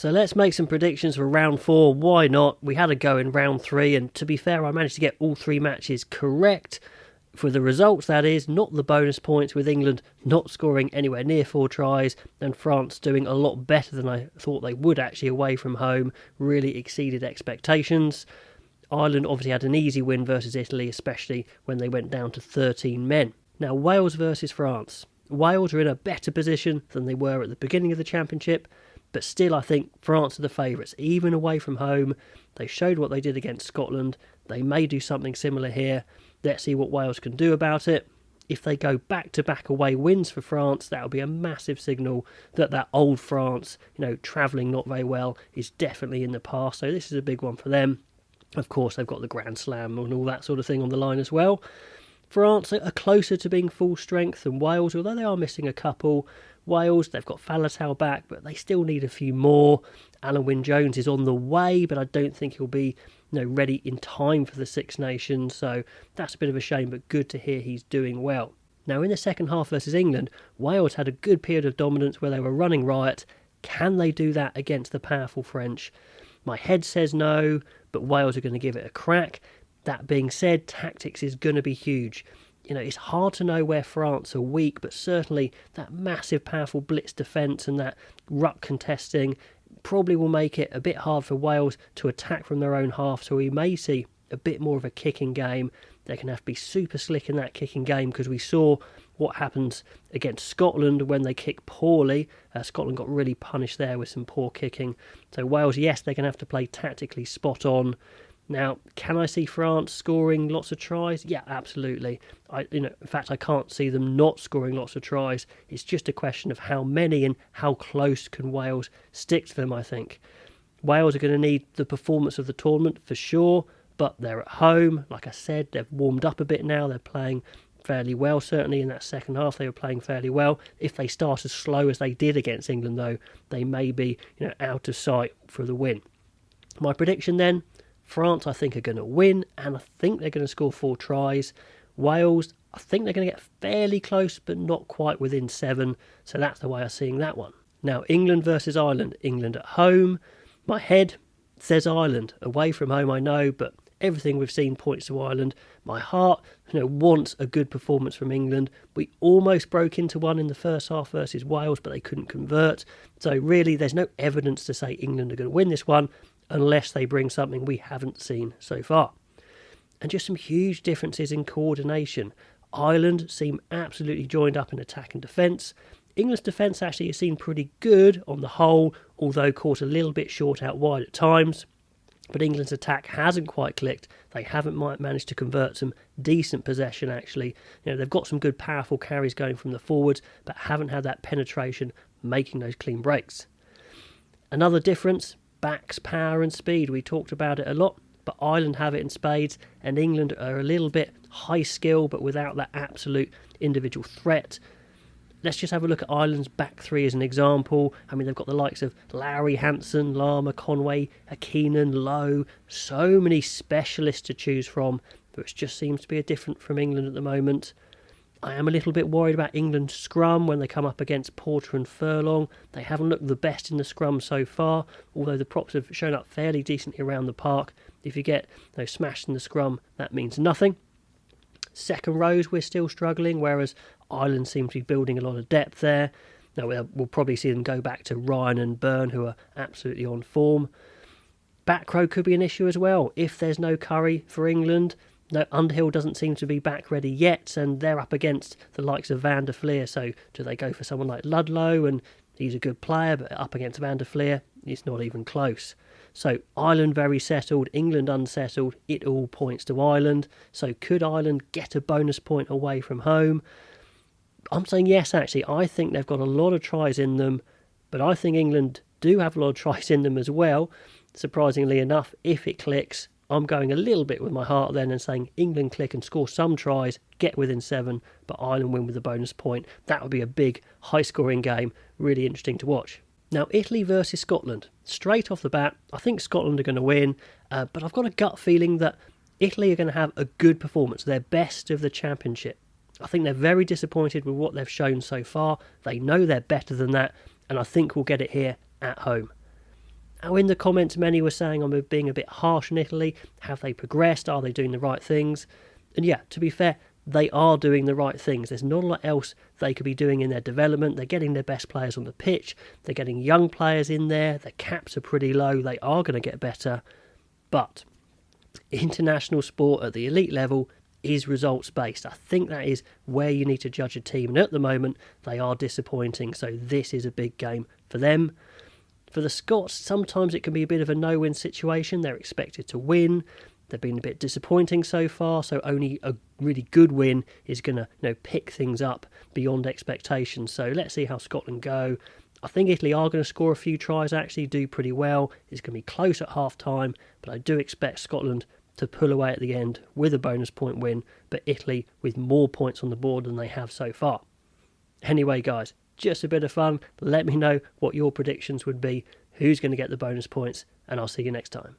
So let's make some predictions for round 4. Why not? We had a go in round 3, and to be fair, I managed to get all 3 matches correct. For the results, that is, not the bonus points, with England not scoring anywhere near 4 tries and France doing a lot better than I thought they would actually away from home. Really exceeded expectations. Ireland obviously had an easy win versus Italy, especially when they went down to 13 men. Now, Wales versus France. Wales are in a better position than they were at the beginning of the championship, but still I think France are the favourites. Even away from home, they showed what they did against Scotland. They may do something similar here. Let's see what Wales can do about it. If they go back-to-back away wins for France, that'll be a massive signal that old France, travelling not very well, is definitely in the past. So this is a big one for them. Of course, they've got the Grand Slam and all that sort of thing on the line as well. France are closer to being full strength than Wales, although they are missing a couple. Wales, they've got Faletau back, but they still need a few more. Alan Wynne-Jones is on the way, but I don't think he'll be ready in time for the Six Nations, so that's a bit of a shame, but good to hear he's doing well. Now, in the second half versus England, Wales had a good period of dominance where they were running riot. Can they do that against the powerful French? My head says no, but Wales are going to give it a crack. That being said, tactics is going to be huge. It's hard to know where France are weak, but certainly that massive, powerful blitz defence and that ruck contesting probably will make it a bit hard for Wales to attack from their own half, so we may see a bit more of a kicking game. They're going to have to be super slick in that kicking game, because we saw what happens against Scotland when they kick poorly. Scotland got really punished there with some poor kicking. So Wales, yes, they're going to have to play tactically spot on. Now, can I see France scoring lots of tries? Yeah, absolutely. In fact, I can't see them not scoring lots of tries. It's just a question of how many and how close can Wales stick to them, I think. Wales are going to need the performance of the tournament for sure, but they're at home. Like I said, they've warmed up a bit now. They're playing fairly well, certainly in that second half they were playing fairly well. If they start as slow as they did against England, though, they may be out of sight for the win. My prediction then, France, I think, are going to win, and I think they're going to score 4 tries. Wales, I think they're going to get fairly close, but not quite within 7. So that's the way I'm seeing that one. Now, England versus Ireland. England at home. My head says Ireland. Away from home, I know, but everything we've seen points to Ireland. My heart, wants a good performance from England. We almost broke into one in the first half versus Wales, but they couldn't convert. So really, there's no evidence to say England are going to win this one, unless they bring something we haven't seen so far. And just some huge differences in coordination. Ireland seem absolutely joined up in attack and defence. England's defence actually has seemed pretty good on the whole, although caught a little bit short out wide at times. But England's attack hasn't quite clicked. They haven't managed to convert some decent possession, actually. They've got some good, powerful carries going from the forwards, but haven't had that penetration making those clean breaks. Another difference, backs, power and speed. We talked about it a lot, but Ireland have it in spades, and England are a little bit high skill, but without that absolute individual threat. Let's just have a look at Ireland's back 3 as an example. I mean, they've got the likes of Lowry, Hansen, Lama, Conway, Keenan, Lowe. So many specialists to choose from, which just seems to be a different from England at the moment. I am a little bit worried about England's scrum when they come up against Porter and Furlong. They haven't looked the best in the scrum so far, although the props have shown up fairly decently around the park. If you get smashed in the scrum, that means nothing. Second rows, we're still struggling, whereas Ireland seem to be building a lot of depth there. Now, we'll probably see them go back to Ryan and Byrne, who are absolutely on form. Back row could be an issue as well. If there's no Curry for England, no, Underhill doesn't seem to be back ready yet, and they're up against the likes of Van der Fleer. So do they go for someone like Ludlow? And he's a good player, but up against Van der Fleer, it's not even close. So Ireland very settled, England unsettled. It all points to Ireland. So could Ireland get a bonus point away from home? I'm saying yes, actually. I think they've got a lot of tries in them, but I think England do have a lot of tries in them as well. Surprisingly enough, if it clicks, I'm going a little bit with my heart then and saying England click and score some tries, get within 7, but Ireland win with a bonus point. That would be a big, high-scoring game, really interesting to watch. Now, Italy versus Scotland. Straight off the bat, I think Scotland are going to win, but I've got a gut feeling that Italy are going to have a good performance, their best of the championship. I think they're very disappointed with what they've shown so far. They know they're better than that, and I think we'll get it here at home. Now, in the comments, many were saying I'm being a bit harsh on Italy. Have they progressed? Are they doing the right things? And yeah, to be fair, they are doing the right things. There's not a lot else they could be doing in their development. They're getting their best players on the pitch. They're getting young players in there. Their caps are pretty low. They are going to get better. But international sport at the elite level is results based. I think that is where you need to judge a team. And at the moment, they are disappointing. So this is a big game for them. For the Scots, sometimes it can be a bit of a no-win situation. They're expected to win. They've been a bit disappointing so far, so only a really good win is going to pick things up beyond expectations. So let's see how Scotland go. I think Italy are going to score a few tries, actually do pretty well. It's going to be close at half-time, but I do expect Scotland to pull away at the end with a bonus point win, but Italy with more points on the board than they have so far. Anyway, guys, just a bit of fun. Let me know what your predictions would be, who's going to get the bonus points, and I'll see you next time.